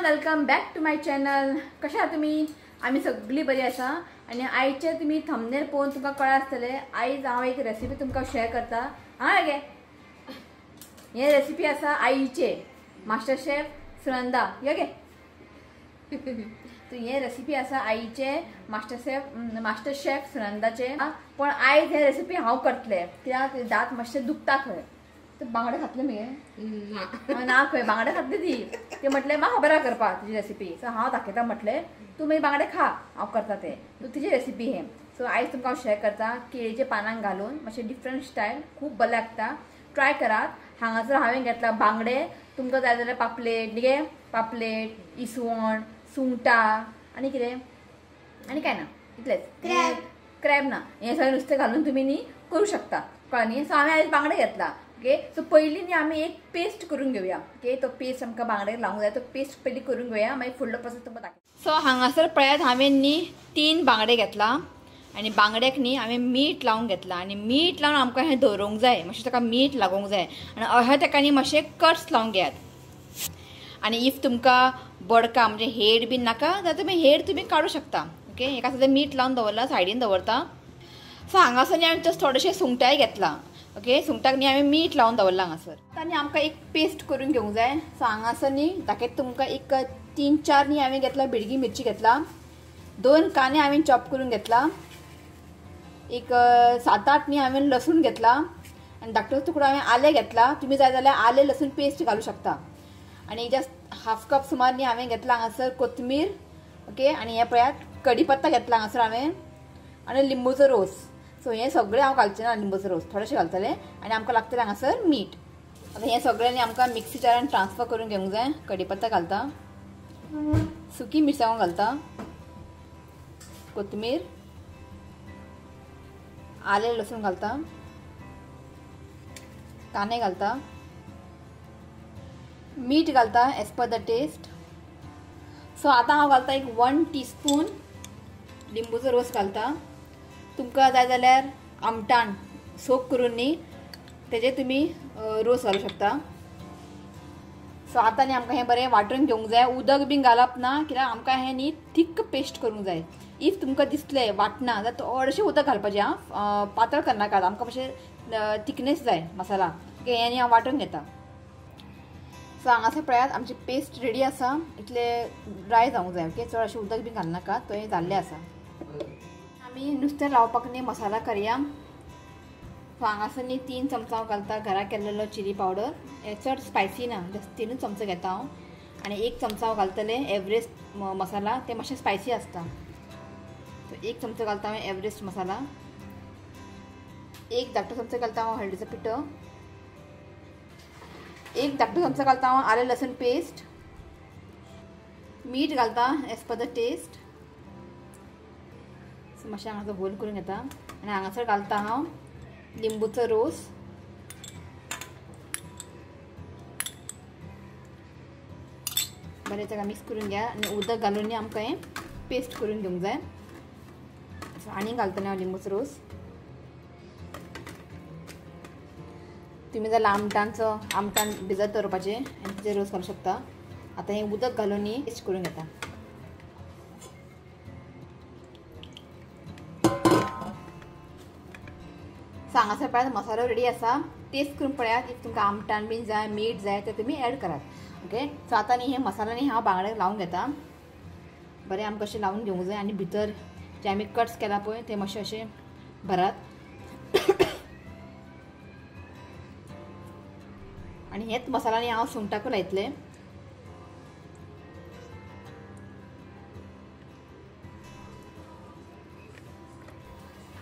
Welcome back to my channel. कशा आहात तुम्ही? आम्ही सगळी बरी आसा. आणि आईचे तुम्ही थंबनेल पळोवन तुमकां कळ्ळा आसतले आयज हांव एक रेसिपी तुमकां शेअर करता. हां गे हे रेसिपी आसा आईचे मास्टर शेफ सुनंदा यो गे हे रेसिपी आसा आईचे मास्टर शेफ सुनंदाचे. पण आयज हे रेसिपी हांव करतले कित्याक दात मातशे दुखता खंय. तर बांगडे खातले मगे ना खंय बांगडे खातली ती ते म्हटले म्हाका खबर आहा करपा तुजी रेसिपी. सो हांव दाखयता म्हटले तूं मागीर बांगडे खा हांव करता ते. सो तुजी रेसिपी हे. सो आयज तुमकां हांव शेअर करता केळीचे पानांक घालून मातशें डिफरंट स्टायल खूब बरें लागता. ट्राय करात. हांगासर हांवें घेतला बांगडे. तुमकां जाय जाल्यार पापलेट न्ही गे पापलेट इसवण सुंगटां आनी कितें आनी काय ना इतलेंच. क्रॅब ना हें सगळें नुस्तें घालून तुमी न्ही करूं शकता कळ्ळें न्ही. सो हांवें आयज बांगडे घेतला. ओके सो पयलीं न्ही आमी एक पेस्ट करून घेवया. ओके तो पेस्ट आमकां बांगड्याक लावंक जाय. तो पेस्ट पयलीं करून घेवया मागीर फुडलो प्रोसेस तुमकां दाखयता. सो हांगासर पळयात हांवें न्ही 3 बांगडे घेतला आनी बांगड्याक न्ही हांवें मीठ लावन घेतला. आनी मीठ लावन आमकां हें दवरूंक जाय मातशें ताका मीठ लागूंक जाय आनी अशें ताका न्ही मातशे कट्स लावन घेयात. आनी इफ तुमकां बडका म्हणजे हेड बीन नाका जाल्यार तुमी हेड तुमी काडूं शकता. ओके एका सद्या मीठ लावन दवरला सायडीन दवरता. सो हांगासर न्ही हांवें जस्ट थोडेशे सुंगटाय घेतला. ओके सुंगटाक न्ही हांवें मीठ लावन दवरला हांगासर. आनी आमकां एक पेस्ट करून घेवंक जाय. सो हांगासर न्ही दाखयता तुमकां एक 3-4 न्ही हांवें घेतला बेडगी मिरची घेतला. 2 कांदे हांवें चॉप करून घेतला. एक 7-8 न्ही हांवें लसूण घेतला आनी धाकटो तुकडो हांवें आले घेतला. तुमी जाय जाल्यार आले लसूण पेस्ट घालूं शकता. आनी जस्ट हाफ कप सुमार न्ही हांवें घेतला हांगासर कोथमीर. ओके आनी हे पळयात कढीपत्ता घेतला हांगासर हांवें आनी लिंबूचो रोस. सो हें सगळें हांव घालचें ना लिंबूचो रोस थोडेशें घालतलें आनी आमकां लागतलें हांगासर मीठ. आतां हें सगळें न्ही आमकां मिक्सी जारान ट्रान्सफर करून घेवंक जाय. कढीपत्ता घालता सुकी मिरसांगो घालता कोथमीर आले लसूण घालता कांदे घालता मीठ घालता एज पर द टेस्ट. सो आतां हांव घालता एक 1 टीस्पून लिंबूचो रोस घालता. तुमकां जाय जाल्यार आमटाण सोक करून न्ही तेजे तुमी रोस घालूं शकता. सो आतां न्ही आमकां हें बरें वांटून घेवंक जाय. उदक बीन घालप ना कित्याक आमकां हें न्ही थीक पेस्ट करूंक जाय. इफ तुमकां दिसलें वाटना जाल्यार थोडेशें उदक घालपाचें. हां पातळ करनाकात आमकां मातशें थिकनेस जाय मसाला. ओके हें न्ही हांव वांटून घेता. सो हांगासर पळयात आमची पेस्ट रेडी आसा. इतलें ड्राय जावंक जाय. ओके चड अशें उदक बीन घालनाकात. तो हें जाल्लें आसा. आमी नुस्तें लावपाक न्ही मसाला करया. सो हांगासर न्ही 3 चमचा हांव घालता घरा केल्लो चिली पावडर. हें चड स्पायसी ना जस्ट 3 चमचे घेता हांव. आनी 1 चमचा हांव घालतलें एव्हरेस्ट मसाला. ते मातशें स्पायसी आसता. सो 1 चमचो घालता हांवें एव्हरेस्ट मसाला. 1 धाकटो चमचो घालता हांव हळदीचो पिठो. 1 धाकटो चमचो घालता हांव आले लसूण पेस्ट. मीठ घालता एज पर द टेस्ट. सो मातशें हांगासर बोल करून घेता आनी हांगासर घालता हांव लिंबूचो रोस. बरें ताका मिक्स करून घ्या आनी उदक घालून न्ही आमकां हें पेस्ट करून घेवंक जाय. सो आनी घालतलें हांव लिंबूचो रोस. तुमी जाल्यार आमटाण भिजत दवरपाचें आनी तेजे रोस घालूं शकता. आतां हें उदक घालून न्ही पेस्ट करून घेता. सो हांगासर पळयात मसालो रेडी आसा. टेस्ट करून पळयात इफ तुमकां आमटाण बीन जाय मीठ जाय ते तुमी एड करात. ओके सो आतां न्ही हे मसाला न्ही हांव बांगड्याक लावून घेता. बरें आमकां अशें लावून घेवंक जाय आनी भितर जे आमी कट्स केला पळय ते मातशे अशें भरात. आनी हेच मसाला न्ही हांव सुंगटाकूय लायतलें.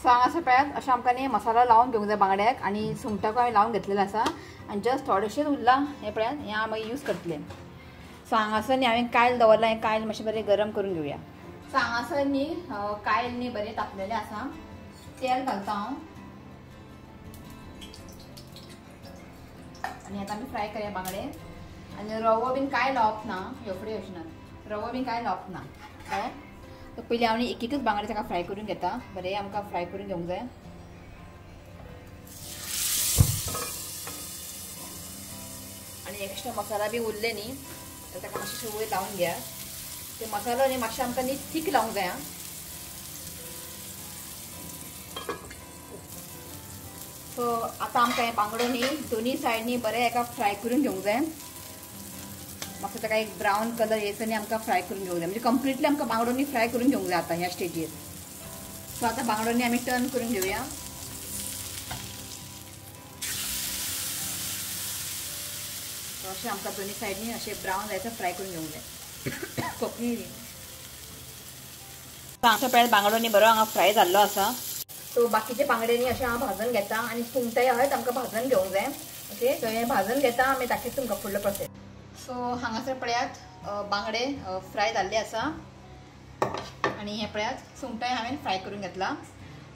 सो हांगासर पळयात अशें आमकां न्ही मसाला लावन घेवंक जाय बांगड्याक आनी सुंगटाकूय हांवें लावन घेतलेलो आसा. आनी जस्ट थोडेशेंच उरलां हें पळयात हें हांव मागीर यूज करतलें. सो हांगासर न्ही हांवें कायल दवरलां. हें कायल मातशें बरें गरम करून घेवया. सो हांगासर न्ही कायल न्ही बरें तापलेलें आसा. तेल घालता हांव आनी आतां आमी फ्राय करया बांगडे. आनी रवो बीन कांय लावप ना ह्यो फुडें अशें रवो बीन कांय लावप ना कळ्ळें. तो पयलीं हांव एक एकच बांगडे ताका फ्राय करून घेता. बरें आमकां फ्राय करून घेवंक जाय. आनी एक्स्ट्रा मसाला बी उरले न्ही तर ताका मातशें वयर लावन घेया. ते मसालो न्ही मातशें आमकां न्ही थीक लावंक जाय. सो आतां आमकां हे बांगडो न्ही दोनी सायडनी बरें एका फ्राय करून घेवंक जाय. मातसो ताका एक ब्रावन कलर येयसर न्ही आमकां फ्राय करून घेवंक जाय. म्हणजे कंप्लिटली आमकां बांगडो न्ही फ्राय करून घेवंक जाय आतां ह्या स्टेजीर. सो आतां बांगडो न्ही आमी टर्न करून घेवया. अशें आमकां दोनी सायडनी अशें ब्रावन जायसर फ्राय करून घेवंक जाय. कोंकणी आमच्या पळय बांगडो न्ही बरो हांगा फ्राय जाल्लो आसा. सो बाकीचे बांगडे न्ही अशें हांव भाजून घेता आनी सुंगटाय आहात आमकां भाजून घेवंक जाय. ओके सो हें भाजून घेता आमी दाखयता तुमकां फुडलो प्रोसेस. सो हांगासर पळयात बांगडे फ्राय जाल्ले आसा आनी हे पळयात सुंगटाय हांवें फ्राय करून घेतला.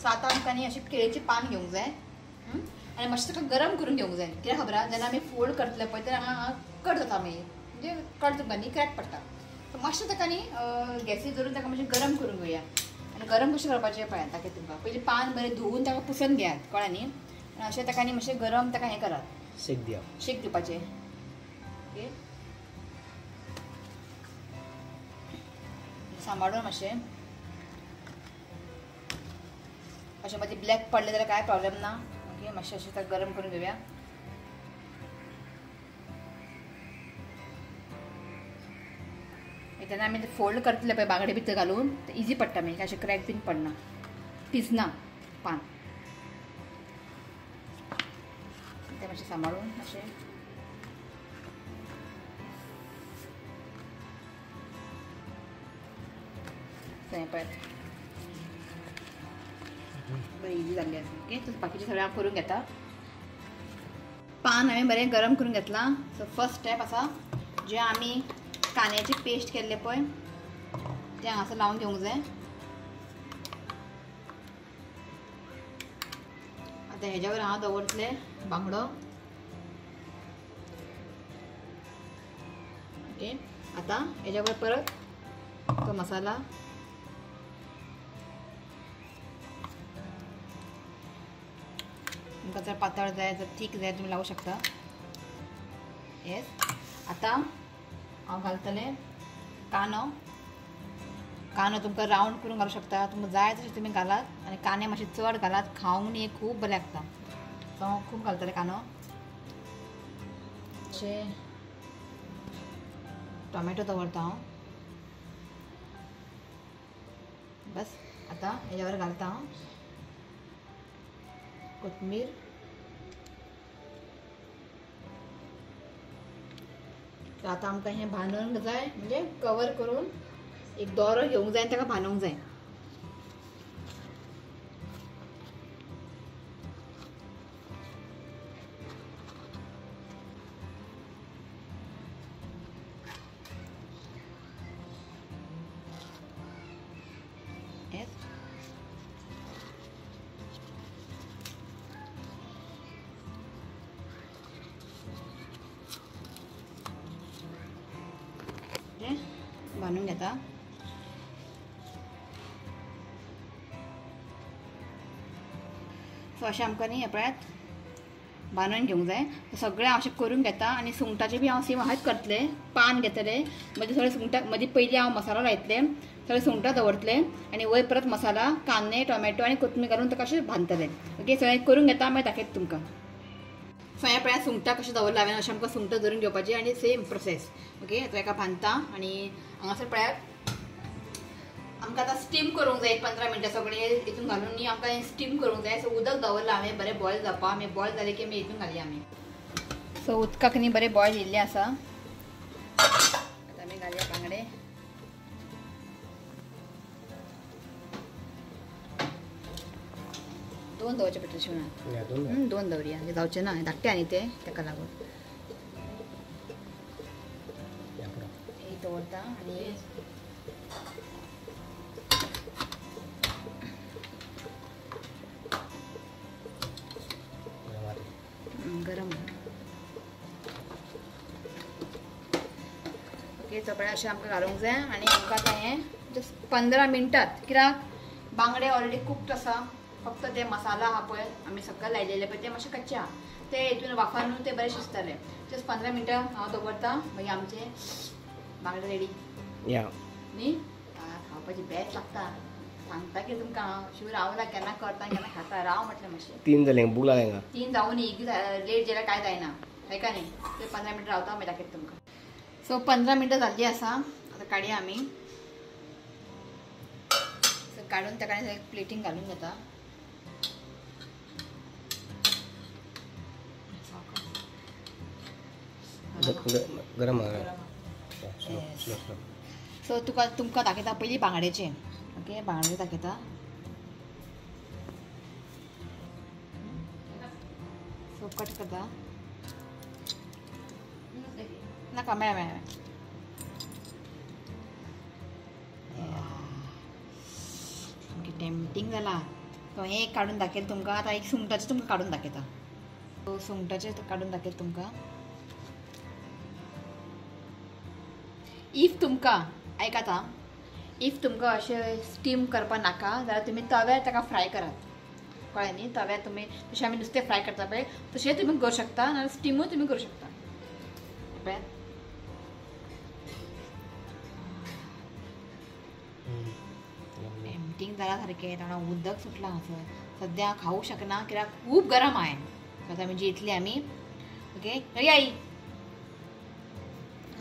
सो आतां आमकां न्ही अशें केळीचें पान घेवंक जाय आनी मातशें ताका गरम करून घेवंक जाय. कित्याक खबर आहा जेन्ना आमी फोल्ड करतले पळय तेन्ना हांगा कट जाता मागीर म्हणजे कट तुमकां न्ही क्रॅक पडटा. सो मातशें ताका न्ही गॅसीर धरून ताका मातशें गरम करून घेवया. आनी गरम कशें करपाचें पळयात दाखयता तुमकां. पयलीं पान बरें धुवून ताका पुसून घेयात कळ्ळें न्ही. आनी अशें ताका न्ही मातशें गरम ताका हें करात शेक दिवपाचें. ओके सांबाळून मातशें अशें मदीं ब्लॅक पडले जाल्यार कांय प्रॉब्लेम ना. ओके मातशें अशें ताका गरम करून घेवया. तेन्ना आमी फोल्ड करतले पळय बांगडे भितर घालून ते इजी पडटा मागीर अशें क्रॅक बीन पडना तिजना पान. ते मातशें सांबाळून अशें थंय पळय बरें इजी जाल्लें आसा. ओके सो बाकीचें सगळें हांव करून घेता. पान हांवें बरें गरम करून घेतलां. सो फर्स्ट स्टेप आसा जे आमी कांद्याची पेस्ट केल्ले पळय ते हांगासर लावन घेवंक जाय. आतां हेज्या वयर हांव दवरतले बांगडो. ओके आतां हेज्या वयर परत तो मसाला तुमकां जर पातळ जाय जर थीक जाय तुमी लावू शकता. येस आतां हांव घालतले कांदो. कांदो तुमकां रावंड करून घालूं शकता. तुमकां जाय तशें तुमी घालात आनी कांदे मातशे चड घालात खावंक न्ही खूब बरें लागता. सो हांव खूब घालतलें कांदो. अशें टोमॅटो दवरता हांव. बस आतां हेज्या वयर घालता हांव कोथमीर. आतां आमकां हें बांदूंक जाय म्हणजे कवर करून एक दोरो घेवंक जाय आनी ताका बांदूंक जाय. बांदून घेता. सो अशें आमकां न्ही हे पळयात बांदून घेवंक जाय. सगळें हांव अशें करून घेता आनी सुंगटाचें बी हांव सेम अशेंच करतले. पान घेतले मदीं सगळें सुंगटां मदीं पयलीं हांव मसालो लायतले सगळें सुंगटां दवरतले आनी वयर परत मसाला कांदे टोमॅटो आनी कोथमीर घालून ताका अशें बांदतले. ओके सगळें करून घेता मागीर दाखयता तुमकां. सो हे पळयात सुंगटां कशें दवरलें हांवें अशें आमकां सुंगटां धरून घेवपाची आनी सेम प्रोसेस. ओके आतां एका बांदता आनी हांगासर पळयात आमकां आतां स्टीम करूंक जाय 15 मिनटां सगळें हितून घालून न्ही आमकां स्टीम करूंक जाय. सो उदक दवरलां हांवें बरें बॉयल जावपा. आमी बॉयल जालें की आमी हितून घालया आमी. सो उदकाक न्ही बरें बॉयल येयल्लें आसा. आतां आमी घालया बांगडे. दोन दवरचे पडटले शिवणाक. दोन दवरया जावचें ना धाकटे आनी ते ताका लागून एक दवरता आनी गरम. ओके चपळें अशें आमकां घालूंक जाय आनी आमकां आतां हें जस्ट 15 मिनटात कित्याक बांगडे ऑलरेडी कुक्ड आसा. फक्त ते मसाला आहा पळय आमी सकयल लायलेले पळय ते मातशे कच्चे आहा ते हितून वाफारून ते बरें शिजतले. जस्ट 15 मिनटां हांव दवरता मागीर आमचें बांगडे रेडी या न्ही खावपाची बेस्ट लागता सांगता की तुमकां शिव रावला केन्ना करता केन्ना खाता राव म्हटलें मातशें 3 जाले भूक लागल्या हांगा 3 जावन एक लेट जाल्यार काय जायना है का न्ही ते 15 मिनटां रावता मागीर दाखयता तुमकां सो 15 मिनटां जाल्ली आसा आतां काडया आमी सो काडून ताका प्लेटींग घालून घेता गरम सो तुमकां दाखयता पयलीं बांगड्याचें ओके बांगडे दाखयता सो कट करता नाका मेळ्ळें सामकें टेम्पटींग जाला सो हें एक काडून दाखयलें तुमकां आतां एक सुंगटाचें तुमकां काडून दाखयता सो सुंगटाचें काडून दाखयता तुमकां इफ तुमकां आयकाता इफ तुमकां अशें स्टीम करपा नाका जाल्यार तुमी तव्यार ताका फ्राय करात कळ्ळें न्ही तव्यार तुमी जशें आमी नुस्तें फ्राय करता पळय तशें तुमी करूं शकता नाजाल्यार स्टिमूय तुमी करूं शकता पळय एम्पटींग जाला सारकें ताणा उदक सुटलां हांगासर सद्या खावूं शकना कित्याक खूब गरम आहाय आतां आमी जितली आमी ओके रेडी आई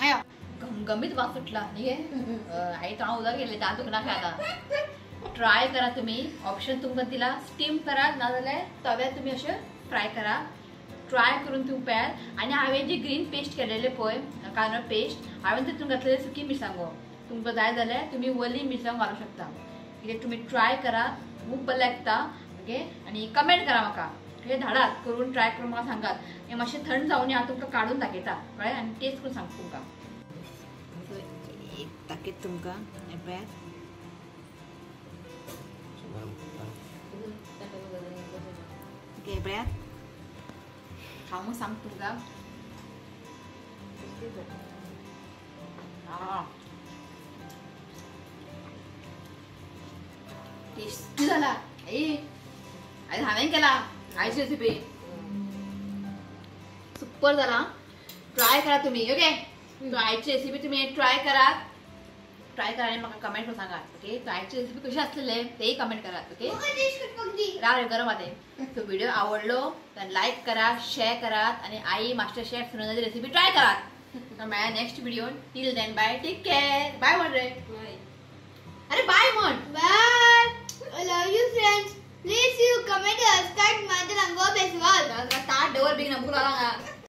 आया गमगमीत वास सुटला न्ही आई तोंडां उदक गेलें दांत दुखना आता ट्राय करा तुम्ही ऑप्शन तुमकां दिला स्टीम करा नाजाल्यार तव्यार तुमी अशें फ्राय करा ट्राय करून तुम्ही पळयात आनी हांवें जी ग्रीन पेस्ट केलेले पळय कांदो पेस्ट हांवें तितून घातलेले सुकी मिरसांगो तुमकां जाय जाल्यार तुमी वली मिरसांगो घालूंक शकता कित्याक तुमी ट्राय करा खूब बरें लागता ओके आनी कमेंट करा म्हाका ओके धाडात करून ट्राय करून म्हाका सांगात हें मातशें थंड जावन हांव तुमकां काडून दाखयता कळ्ळें आनी टेस्ट करून सांगता तुमकां एक दाखयता तुमकां हें पळयात ओके पळयात खावूंक सांग तुमकां टेस्टी जाला आयज हांवें केला आयची रेसिपी सुपर जाला ट्राय करा तुम्ही ओके तो आयची रेसिपी तुम्ही ट्राय करात आनी म्हाका कमेंट करून सांगात ओके तो आयची रेसिपी कशी आसलेले तेही कमेंट करात ओके राव गरम आते तो व्हिडिओ आवडलो तर लाईक करा शेअर करात आणि आई मास्टर शेफ सुनंदाची रेसिपी ट्राय करात तर मेळ्या next video till then bye take care bye म्हण रे अरे बाय म्हण Bye. I love you, friends. Please you comment and subscribe my channel. Go best. Start door big number लागला